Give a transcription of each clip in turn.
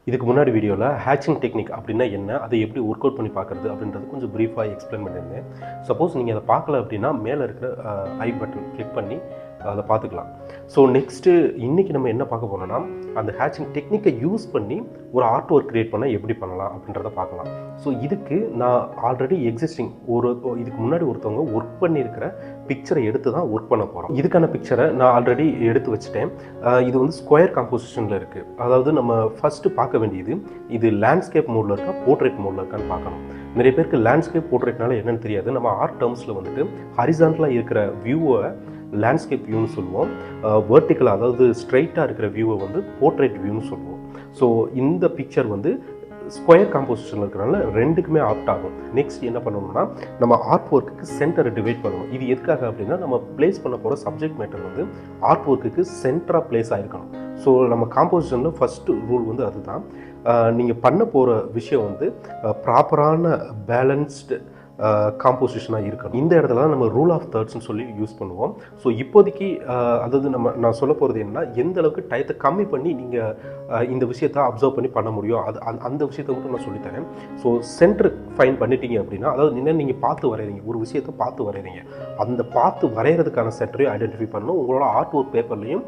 இதுக்கு முன்னாடி வீடியோவில் ஹேச்சிங் டெக்னிக் அப்படின்னா என்ன, அதை எப்படி ஒர்க் அவுட் பண்ணி பார்க்குறது அப்படின்றது கொஞ்சம் ப்ரீஃபாக எக்ஸ்பிளைன் பண்ணியிருந்தேன். சப்போஸ் நீங்கள் அதை பார்க்கல அப்படின்னா மேலே இருக்கிற ஐ பட்டன் கிளிக் பண்ணி அதை பார்த்துக்கலாம். ஸோ நெக்ஸ்ட்டு இன்றைக்கி நம்ம என்ன பார்க்க போனோம்னா, அந்த ஹேச்சிங் டெக்னிக்கை யூஸ் பண்ணி ஒரு ஆர்ட் ஒர்க் க்ரியேட் பண்ணால் எப்படி பண்ணலாம் அப்படின்றத பார்க்கலாம். ஸோ இதுக்கு நான் ஆல்ரெடி எக்ஸிஸ்டிங் இதுக்கு முன்னாடி ஒருத்தவங்க ஒர்க் பண்ணியிருக்கிற பிக்சரை எடுத்து தான் ஒர்க் பண்ண போகிறோம். இதுக்கான பிக்சரை நான் ஆல்ரெடி எடுத்து வச்சுட்டேன். இது வந்து ஸ்கொயர் காம்போசிஷனில் இருக்குது. அதாவது நம்ம ஃபஸ்ட்டு பார்க்க வேண்டியது, இது லேண்ட்ஸ்கேப் மோடில் இருக்கா போர்ட்ரேட் மோடில் இருக்கான்னு பார்க்கணும். நிறைய பேருக்கு லேண்ட்ஸ்கேப் போர்ட்ரேட்னால என்னென்னு தெரியாது. நம்ம ஆர்ட் டேர்ம்ஸில் வந்துட்டு ஹரிசான்டலாக இருக்கிற வியூவை லேண்ட்ஸ்கேப் வியூன்னு சொல்லுவோம், வெர்டிக்கலாக அதாவது ஸ்ட்ரைட்டாக இருக்கிற வியூவை வந்து போர்ட்ரேட் வியூன்னு சொல்லுவோம். ஸோ இந்த பிக்சர் வந்து ஸ்கொயர் காம்போசிஷனில் இருக்கிறனால ரெண்டுக்குமே ஆப்ட் ஆகும். நெக்ஸ்ட் என்ன பண்ணணும்னா, நம்ம ஆர்ட் ஒர்க்குக்கு சென்டரை டிவைட் பண்ணணும். இது எதுக்காக அப்படின்னா, நம்ம பிளேஸ் பண்ண போகிற சப்ஜெக்ட் மேட்டர் வந்து ஆர்ட் ஒர்க்குக்கு சென்டராக பிளேஸ் ஆகிருக்கணும். ஸோ நம்ம காம்போசிஷனில் ஃபஸ்ட்டு ரூல் வந்து அதுதான். நீங்கள் பண்ண போகிற விஷயம் வந்து ப்ராப்பரான பேலன்ஸ்டு காம்போசிஷனாக இருக்கணும். இந்த இடத்துல தான் நம்ம ரூல் ஆஃப் தேர்ட்ஸ்னு சொல்லி யூஸ் பண்ணுவோம். ஸோ இப்போதைக்கு அதாவது நான் சொல்ல போகிறது என்னன்னா, எந்த அளவுக்கு டயத்தை கம்மி பண்ணி நீங்கள் இந்த விஷயத்தை அப்சர்வ் பண்ணி பண்ண முடியும், அந்த விஷயத்தை மட்டும் நான் சொல்லித்தரேன். ஸோ சென்டர் ஃபைன் பண்ணிட்டீங்க அப்படின்னா, அதாவது என்ன நீங்கள் பார்த்து வரைகிறீங்க, ஒரு விஷயத்தை பார்த்து வரைகிறீங்க, அந்த பார்த்து வரைகிறதுக்கான சென்டரையும் ஐடென்டிஃபை பண்ணணும். உங்களோட ஆர்ட் ஒர்க் பேப்பர்லையும்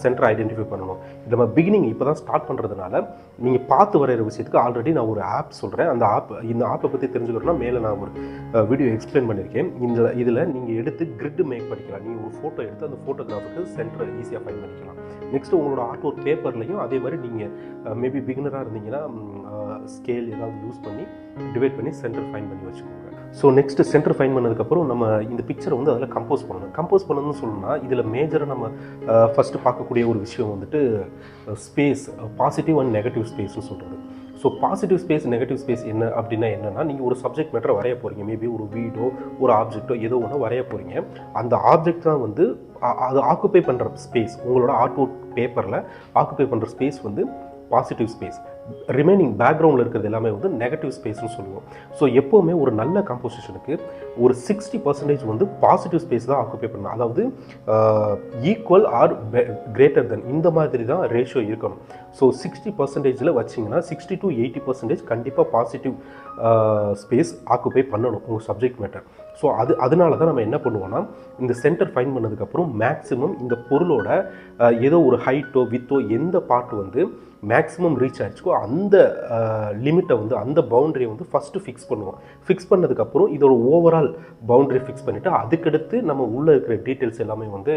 சென்டரை ஐடென்டிஃபை பண்ணணும். நம்ம பிகினிங் இப்போ தான் ஸ்டார்ட் பண்ணுறதுனால நீங்கள் பார்த்து வரைகிற விஷயத்துக்கு ஆல்ரெடி நான் ஒரு ஆப் சொல்கிறேன். இந்த ஆப்பை பற்றி தெரிஞ்சுக்கணும்னா மேலே நான் ஒரு வீடியோ எக்ஸ்பிளைன் பண்ணியிருக்கேன். இதில் நீங்கள் எடுத்து கிரிட் மேக் பண்ணிக்கலாம். நீங்கள் ஒரு ஃபோட்டோ எடுத்து அந்த ஃபோட்டோகிராஃபுக்கு சென்டரை ஈஸியாக ஃபைன் பண்ணிக்கலாம். நெக்ஸ்ட்டு உங்களோட ஆர்ட் ஒர்க் பேப்பர்லையும் அதே மாதிரி நீங்கள் மேபி பிகினராக இருந்தீங்கன்னா ஸ்கேல் ஏதாவது யூஸ் பண்ணி டிவைட் பண்ணி சென்டர் ஃபைன் பண்ணி வச்சுக்கோங்க. ஸோ நெக்ஸ்ட்டு சென்டர் ஃபைன் பண்ணதுக்கப்புறம் நம்ம இந்த பிக்சரை வந்து அதில் கம்போஸ் பண்ணணும். கம்போஸ் பண்ணணும்னு சொல்லணும்னா, இதில் மேஜராக நம்ம ஃபஸ்ட்டு பார்க்கக்கூடிய ஒரு விஷயம் வந்துட்டு ஸ்பேஸ், பாசிட்டிவ் அண்ட் நெகட்டிவ் ஸ்பேஸ்னு சொல்கிறது. So positive space negative space என்ன அப்படின்னா என்னென்னா, நீங்கள் ஒரு சப்ஜெக்ட் மேட்டரை வரைய போகிறீங்க, மேபி ஒரு வீடோ ஒரு ஆப்ஜெக்டோ ஏதோ ஒன்று வரைய போகிறீங்க. அந்த ஆப்ஜெக்ட் தான் வந்து அது ஆக்குப்பை பண்ணுற ஸ்பேஸ். உங்களோட ஆர்ட் ஒர்க் பேப்பரில் ஆக்குப்பை பண்ணுற ஸ்பேஸ் வந்து பாசிட்டிவ் ஸ்பேஸ். ரிமைனிங் பேக்ரவுண்டில் இருக்கிறது எல்லாமே வந்து நெகட்டிவ் ஸ்பேஸ்னு சொல்லுவோம். ஸோ எப்போவுமே ஒரு நல்ல காம்போசிஷனுக்கு ஒரு 60% வந்து பாசிட்டிவ் ஸ்பேஸ் தான் ஆக்குப்பை பண்ணணும். அதாவது ஈக்குவல் ஆர் கிரேட்டர் தென் இந்த மாதிரி தான் ரேஷியோ இருக்கணும். ஸோ 60% வச்சிங்கன்னா 60 to 80% கண்டிப்பாக பாசிட்டிவ் ஸ்பேஸ் ஆக்குப்பை பண்ணணும் உங்கள் சப்ஜெக்ட் மேட்டர். ஸோ அதனால தான் நம்ம என்ன பண்ணுவோம்னா, இந்த சென்டர் ஃபைன் பண்ணதுக்கப்புறம் மேக்ஸிமம் இந்த பொருளோட ஏதோ ஒரு ஹைட்டோ வித்தோ எந்த பார்ட் வந்து மேக்ஸிமம் ரீச் ஆகிடுச்சோ அந்த லிமிட்டை வந்து அந்த பவுண்டரியை வந்து ஃபஸ்ட்டு ஃபிக்ஸ் பண்ணுவோம். ஃபிக்ஸ் பண்ணதுக்கப்புறம் இதோட ஓவரால் பவுண்டரி ஃபிக்ஸ் பண்ணிவிட்டு அதுக்கடுத்து நம்ம உள்ளே இருக்கிற டீட்டெயில்ஸ் எல்லாமே வந்து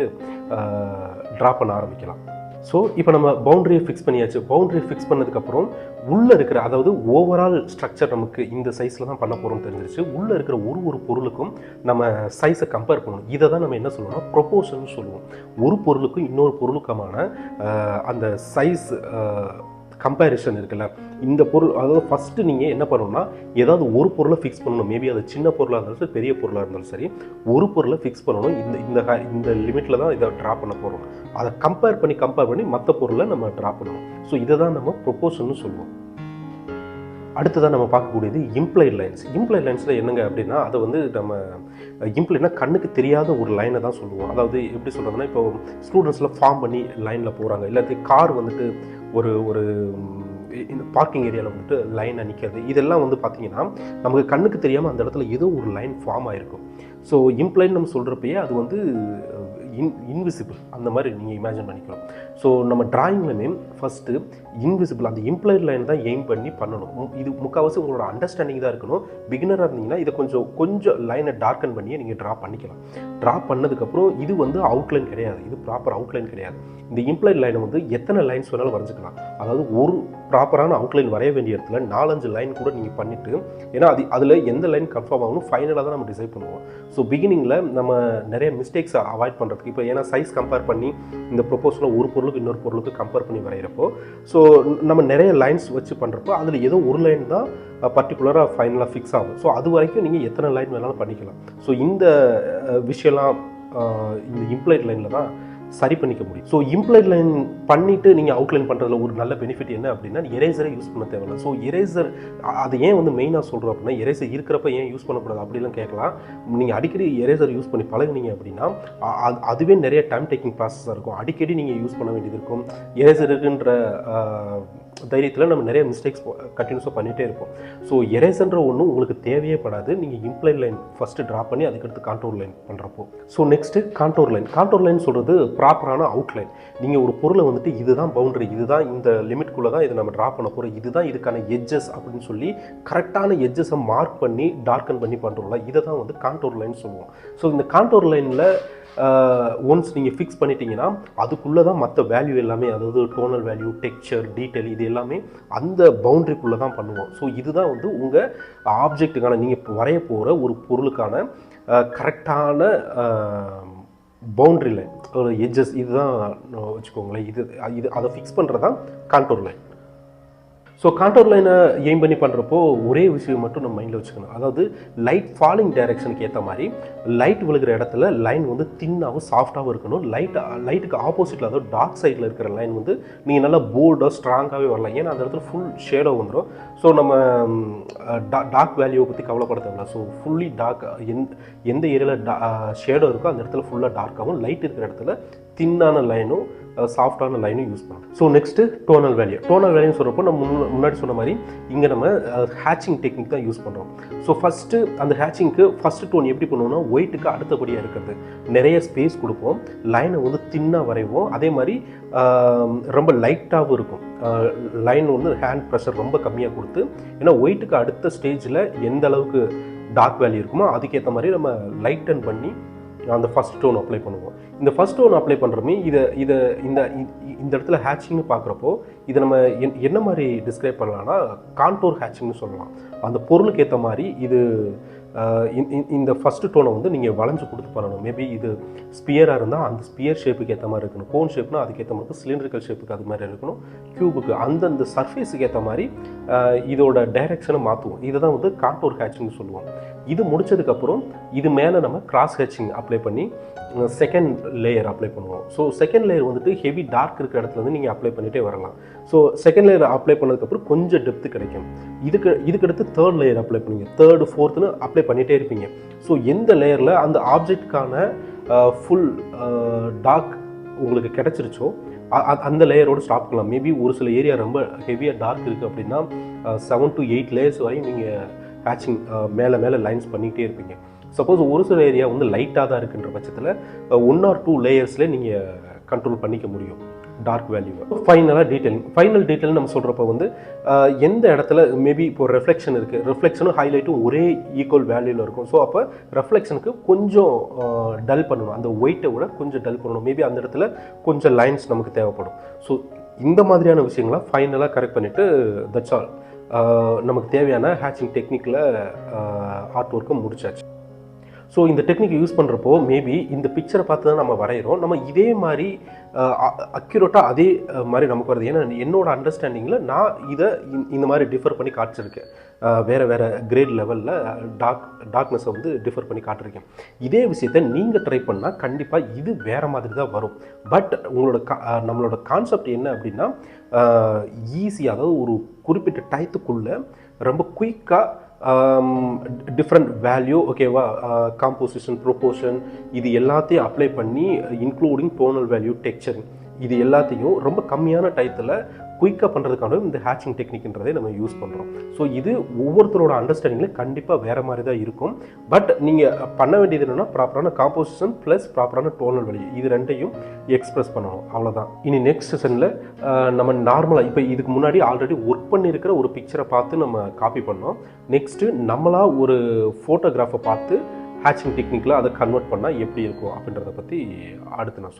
ட்ரா பண்ண ஆரம்பிக்கலாம். ஸோ இப்போ நம்ம பவுண்டரியை ஃபிக்ஸ் பண்ணியாச்சு. பவுண்டரி ஃபிக்ஸ் பண்ணதுக்கப்புறம் உள்ளே இருக்கிற, அதாவது ஓவரால் ஸ்ட்ரக்சர் நமக்கு இந்த சைஸில் தான் பண்ண போகிறோம்னு தெரிஞ்சிருச்சு. உள்ளே இருக்கிற ஒரு பொருளுக்கும் நம்ம சைஸை கம்பேர் பண்ணணும். இதை தான் நம்ம என்ன சொல்லுவோம்னா ப்ரொபோர்ஷன் சொல்லுவோம். ஒரு பொருளுக்கும் இன்னொரு பொருளுக்குமான அந்த சைஸ் கம்பேரிஷன் இருக்குல்ல, இந்த பொருள், அதாவது ஃபஸ்ட்டு நீங்கள் என்ன பண்ணணும்னா, ஏதாவது ஒரு பொருளை ஃபிக்ஸ் பண்ணணும். மேபி அது சின்ன பொருளாக இருந்தாலும் சரி, பெரிய பொருளாக இருந்தாலும் சரி, ஒரு பொருளை ஃபிக்ஸ் பண்ணணும். இந்த லிமிட்டில் தான் இதை ட்ரா பண்ண போகிறோம். அதை கம்பேர் பண்ணி மற்ற பொருளை நம்ம ட்ரா பண்ணணும். ஸோ இதை தான் நம்ம ப்ரொபோர்ஷன்னு சொல்லுவோம். அடுத்ததான் நம்ம பார்க்கக்கூடியது இம்ப்ளைட் லைன்ஸ். இம்ப்ளைட் லைன்ஸில் என்னங்க அப்படின்னா, அதை வந்து நம்ம இம்ப்ளைட்னா கண்ணுக்கு தெரியாத ஒரு லைனை தான் சொல்லுவோம். அதாவது எப்படி சொல்கிறதுனா, இப்போ ஸ்டூடெண்ட்ஸில் ஃபார்ம் பண்ணி லைனில் போகிறாங்க, இல்லாட்டி கார் வந்துட்டு ஒரு இந்த பார்க்கிங் ஏரியாவில் வந்துட்டு லைனை நிற்கிறது, இதெல்லாம் வந்து பார்த்திங்கன்னா நமக்கு கண்ணுக்கு தெரியாமல் அந்த இடத்துல ஏதோ ஒரு லைன் ஃபார்ம் ஆகிருக்கும். ஸோ இம்ப்ளைட் நம்ம சொல்கிறப்பயே அது வந்து இன்விசிபிள், அந்த மாதிரி நீங்கள் இமேஜின் பண்ணிக்கலாம். ஸோ நம்ம டிராயிங்லையுமே ஃபஸ்ட்டு இன்விசிபிள் அந்த இம்ப்ளைட் லைன் தான் எய்ம் பண்ணி பண்ணணும். இது முக்கால்வாசி உங்களோட அண்டர்ஸ்டாண்டிங் தான் இருக்கணும். பிகினராக இருந்தீங்கன்னா இதை கொஞ்சம் லைனை டார்க்கன் பண்ணியே நீங்கள் ட்ரா பண்ணிக்கலாம். ட்ரா பண்ணதுக்கப்புறம் இது வந்து அவுட்லைன் கிடையாது, இது ப்ராப்பர் அவுட்லைன் கிடையாது. இந்த இம்ப்ளைட் லைனை வந்து எத்தனை லைன்ஸ் வேணாலும் வரைஞ்சிக்கலாம். அதாவது ஒரு ப்ராப்பரான அவுட்லைன் வரைய வேண்டிய இடத்துல 4-5 லைன் கூட நீங்கள் பண்ணிவிட்டு, ஏன்னா அதில் எந்த லைன் கன்ஃபார்ம் ஆகணும் ஃபைனலாக தான் நம்ம டிசைட் பண்ணுவோம். ஸோ பிகினிங்கில் நம்ம நிறைய மிஸ்டேக்ஸை அவாய்ட் பண்ணுறதுக்கு, இப்போ ஏன்னா சைஸ் கம்பேர் பண்ணி இந்த ப்ரொபோஸில் ஒரு பொருளுக்கு இன்னொரு பொருளுக்கு கம்பேர் பண்ணி வரைகிறப்போ, ஸோ நம்ம நிறைய லைன்ஸ் வச்சு பண்ணுறப்போ அதில் ஏதோ ஒரு லைன் தான் பர்டிகுலராக ஃபைனலாக ஃபிக்ஸ் ஆகும். ஸோ அது வரைக்கும் நீங்கள் எத்தனை லைன் வேணாலும் பண்ணிக்கலாம். ஸோ இந்த விஷயம்லாம் இந்த இம்ப்ளைட் லைனில் தான் சரி பண்ணிக்க முடியும். ஸோ இம்ப்ளைட் லைன் பண்ணிவிட்டு நீங்கள் அவுட்லைன் பண்ணுறதுல ஒரு நல்ல பெனிஃபிட் என்ன அப்படின்னா, எரேசரை யூஸ் பண்ண தேவையில்லை. ஸோ எரேசர் அது ஏன் வந்து மெயினாக சொல்கிறோம் அப்படின்னா, எரேசர் இருக்கிறப்ப ஏன் யூஸ் பண்ணக்கூடாது அப்படிலாம் கேட்கலாம். நீங்கள் அடிக்கடி எரேசர் யூஸ் பண்ணி பழகுனீங்க அப்படின்னா அதுவே நிறைய டைம் டேக்கிங் ப்ராசஸாக இருக்கும். அடிக்கடி நீங்கள் யூஸ் பண்ண வேண்டியது இருக்கும். எரேசருக்குன்ற தைரியத்தில் நம்ம நிறைய மிஸ்டேக்ஸ் கண்டினியூஸாக பண்ணிகிட்டே இருப்போம். ஸோ எரேசன்ற ஒன்றும் உங்களுக்கு தேவையே படாது. நீங்கள் இம்ப்ளைன் லைன் ஃபஸ்ட்டு ட்ரா பண்ணி அதுக்கடுத்து கான்டோர் லைன் பண்ணுறப்போ. So next contour line. Contour line சொல்கிறது ப்ராப்பரான அவுட்லைன். நீங்கள் ஒரு பொருளை வந்துட்டு இதுதான் பவுண்டரி, இதுதான் இந்த லிமிட்குள்ளே தான் இதை நம்ம ட்ரா பண்ண போகிறோம், இதுதான் இதுக்கான எட்ஜஸ் அப்படின்னு சொல்லி கரெக்டான எட்ஜஸை மார்க் பண்ணி டார்க்கன் பண்ணி பண்ணுறோம்ல, இதை தான் வந்து கான்டோர் லைன் சொல்லுவோம். ஸோ இந்த கான்டோர் லைனில் ஒன்ஸ் நீங்கள் ஃபிக்ஸ் பண்ணிட்டீங்கன்னா அதுக்குள்ளே தான் மற்ற வேல்யூ எல்லாமே, அதாவது டோனல் வேல்யூ, டெக்ஸ்சர், டீட்டெயில், இது எல்லாமே அந்த பவுண்ட்ரிக்குள்ளே தான் பண்ணுவோம். ஸோ இதுதான் வந்து உங்கள் ஆப்ஜெக்ட்டுக்கான, நீங்கள் வரைய போகிற ஒரு பொருளுக்கான கரெக்டான பவுண்ட்ரி லைன், ஒரு எட்ஜஸ், இதுதான் வச்சுக்கோங்களேன். இது அதை ஃபிக்ஸ் பண்ணுறது தான் கான்டோர் லைன். ஸோ கான்டோர் லைனை எய்ம் பண்ணி பண்ணுறப்போ ஒரே விஷயம் மட்டும் நம்ம மைண்டில் வச்சுக்கணும். அதாவது லைட் ஃபாலிங் டைரெக்ஷனுக்கு ஏற்ற மாதிரி லைட் விழுகிற இடத்துல லைன் வந்து தின்னாகவும் சாஃப்டாகவும் இருக்கணும். லைட்டுக்கு ஆப்போசிட்டில், அதாவது டார்க் சைடில் இருக்கிற லைன் வந்து நீங்கள் நல்லா போல்டாக ஸ்ட்ராங்காகவே வரலாம். ஏன்னா அந்த இடத்துல ஃபுல் ஷேடோ வந்துடும். ஸோ நம்ம டார்க் வேல்யூவை பற்றி கவலைப்பட தேவையில்ல. ஸோ ஃபுல்லி டார்க், எந்த ஏரியாவில் ஷேடோ இருக்கோ அந்த இடத்துல ஃபுல்லாக டார்க்காகவும், லைட் இருக்கிற இடத்துல தின்னான லைனும் சாஃப்டான லைனும் யூஸ் பண்ணலாம். So next tonal value. Tonal வேல்யூன்னு சொல்கிறப்போ நம்ம முன்னாடி சொன்ன மாதிரி இங்கே நம்ம ஹேச்சிங் டெக்னிக் தான் யூஸ் பண்ணுறோம். ஸோ ஃபஸ்ட்டு அந்த ஹேச்சிங்க்கு ஃபஸ்ட்டு டோன் எப்படி பண்ணுவோம்னா ஒயிட்டுக்கு அடுத்தபடியாக இருக்கிறது, நிறைய ஸ்பேஸ் கொடுப்போம், லைனை வந்து தின்னாக வரைவோம். அதே மாதிரி ரொம்ப லைட்டாகவும் இருக்கும். லைன் வந்து ஹேண்ட் ப்ரெஷர் ரொம்ப கம்மியாக கொடுத்து, ஏன்னா ஒயிட்டுக்கு அடுத்த ஸ்டேஜில் எந்த அளவுக்கு டார்க் வேல்யூ இருக்குமோ அதுக்கேற்ற மாதிரி நம்ம லைட்டன் பண்ணி அந்த ஃபஸ்ட் டோன் அப்ளை பண்ணுவோம். இந்த ஃபஸ்ட் டோன் அப்ளை பண்ணுறமே இந்த இடத்துல ஹேச்சிங்னு பார்க்குறப்போ இதை நம்ம என்ன மாதிரி டிஸ்கிரைப் பண்ணலாம்னா கான்டோர் ஹேச்சிங்னு சொல்லலாம். அந்த பொருளுக்கு ஏற்ற மாதிரி இது இந்த ஃபஸ்ட்டு டோனை வந்து நீங்கள் வளைஞ்சு கொடுத்து பண்ணணும். மேபி இது ஸ்பியராக இருந்தால் அந்த ஸ்பியர் ஷேப்புக்கு ஏற்ற மாதிரி இருக்கணும், கோன் ஷேப்னா அதுக்கேற்ற மாதிரி, சிலிண்ட்ரிக்கல் ஷேப்புக்கு அது மாதிரி இருக்கணும், க்யூபுக்கு அந்தந்த சர்ஃபேஸுக்கு ஏற்ற மாதிரி இதோட டைரெக்ஷனை மாற்றுவோம். இதை தான் வந்து கான்டோர் ஹேச்சிங்னு சொல்லுவோம். இது முடிச்சதுக்கப்புறம் இது மேலே நம்ம கிராஸ் ஹேச்சிங் அப்ளை பண்ணி செகண்ட் லேயர் அப்ளை பண்ணுவோம். ஸோ செகண்ட் லேயர் வந்துட்டு ஹெவி டார்க் இருக்கிற இடத்துல வந்து நீங்கள் அப்ளை பண்ணிகிட்டே வரலாம். ஸோ செகண்ட் லேயர் அப்ளை பண்ணதுக்கப்புறம் கொஞ்சம் டெப்த்து கிடைக்கும். இதுக்கடுத்து தேர்ட் லேயர் அப்ளை பண்ணுவீங்க, தேர்டு ஃபோர்த்துன்னு அப்ளை பண்ணிகிட்டே இருப்பீங்க. ஸோ எந்த லேயரில் அந்த ஆப்ஜெக்ட்கான ஃபுல் டார்க் உங்களுக்கு கிடச்சிருச்சோ அந்த லேயரோடு ஸ்டாப் பண்ணலாம். மேபி ஒரு சில ஏரியா ரொம்ப ஹெவியாக டார்க் இருக்குது அப்படின்னா 7 to 8 லேயர்ஸ் வரையும் நீங்கள் ஹேச்சிங் மேலே லைன்ஸ் பண்ணிகிட்டே இருப்பீங்க. சப்போஸ் ஒரு சில ஏரியா வந்து லைட்டாக தான் இருக்குன்ற பட்சத்தில் 1 or 2 லேயர்ஸ்லேயே நீங்கள் கண்ட்ரோல் பண்ணிக்க முடியும் டார்க் வேல்யூவை. ஃபைனலாக ஃபைனல் டீட்டெயில் நம்ம சொல்கிறப்ப வந்து எந்த இடத்துல மேபி இப்போ ரெஃப்ளெக்ஷன் இருக்குது, ரெஃப்ளெக்ஷனும் ஹைலைட்டும் ஒரே ஈக்குவல் வேல்யூவில் இருக்கும். ஸோ அப்போ ரெஃப்ளெக்ஷனுக்கு கொஞ்சம் டல் பண்ணணும், அந்த ஒயிட்டை விட கொஞ்சம் டல் பண்ணணும். மேபி அந்த இடத்துல கொஞ்சம் லைன்ஸ் நமக்கு தேவைப்படும். ஸோ இந்த மாதிரியான விஷயங்களை ஃபைனலாக கரெக்ட் பண்ணிவிட்டு தட்ஸ் ஆல், நமக்கு தேவையான ஹேச்சிங் டெக்னிக்கில் ஆர்ட் ஒர்க்கை முடிச்சாச்சு. ஸோ இந்த டெக்னிக் யூஸ் பண்ணுறப்போ மேபி இந்த பிக்சரை பார்த்து தான் நம்ம வரைகிறோம், நம்ம இதே மாதிரி அக்யூரேட்டாக அதே மாதிரி நமக்கு வருது. ஏன்னா என்னோட அண்டர்ஸ்டாண்டிங்கில் நான் இதை இந்த மாதிரி டிஃபர் பண்ணி காட்டிச்சிருக்கேன். வேறு கிரேட் லெவலில் டார்க்னஸை வந்து டிஃபர் பண்ணி காட்டிருக்கேன். இதே விஷயத்தை நீங்கள் ட்ரை பண்ணால் கண்டிப்பாக இது வேறு மாதிரி தான் வரும். பட் நம்மளோட கான்செப்ட் என்ன அப்படின்னா ஈஸியாக, அதாவது ஒரு குறிப்பிட்ட டயத்துக்குள்ளே ரொம்ப குயிக்காக டிஃப்ரெண்ட் வேல்யூ, ஓகேவா, காம்போசிஷன், ப்ரொபோர்ஷன், இது எல்லாத்தையும் அப்ளை பண்ணி இன்க்ளூடிங் டோனல் வேல்யூ, டெக்ஸ்சர், இது எல்லாத்தையும் ரொம்ப கம்மியான டயத்தில் குயிக்காக பண்ணுறதுக்கான இந்த ஹேச்சிங் டெக்னிக்ன்றதை நம்ம யூஸ் பண்ணுறோம். ஸோ இது ஒவ்வொருத்தரோட அண்டர்ஸ்டாண்டிங்கில் கண்டிப்பாக வேறு மாதிரி தான் இருக்கும். பட் நீங்கள் பண்ண வேண்டியது என்னென்னா ப்ராப்பரான காம்போசிஷன் ப்ளஸ் ப்ராப்பரான டோனல் வேல்யூ, இது ரெண்டையும் எக்ஸ்பிரஸ் பண்ணணும், அவ்வளோதான். இனி நெக்ஸ்ட் செஷனில் நம்ம நார்மலாக இப்போ இதுக்கு முன்னாடி ஆல்ரெடி ஒர்க் பண்ணியிருக்கிற ஒரு பிக்சரை பார்த்து நம்ம காப்பி பண்ணோம். நெக்ஸ்ட்டு நம்மளாக ஒரு ஃபோட்டோகிராஃபை பார்த்து ஹேச்சிங் டெக்னிக்கில் அதை கன்வெர்ட் பண்ணால் எப்படி இருக்கும் அப்படின்றத பற்றி அடுத்து நான் சொல்கிறேன்.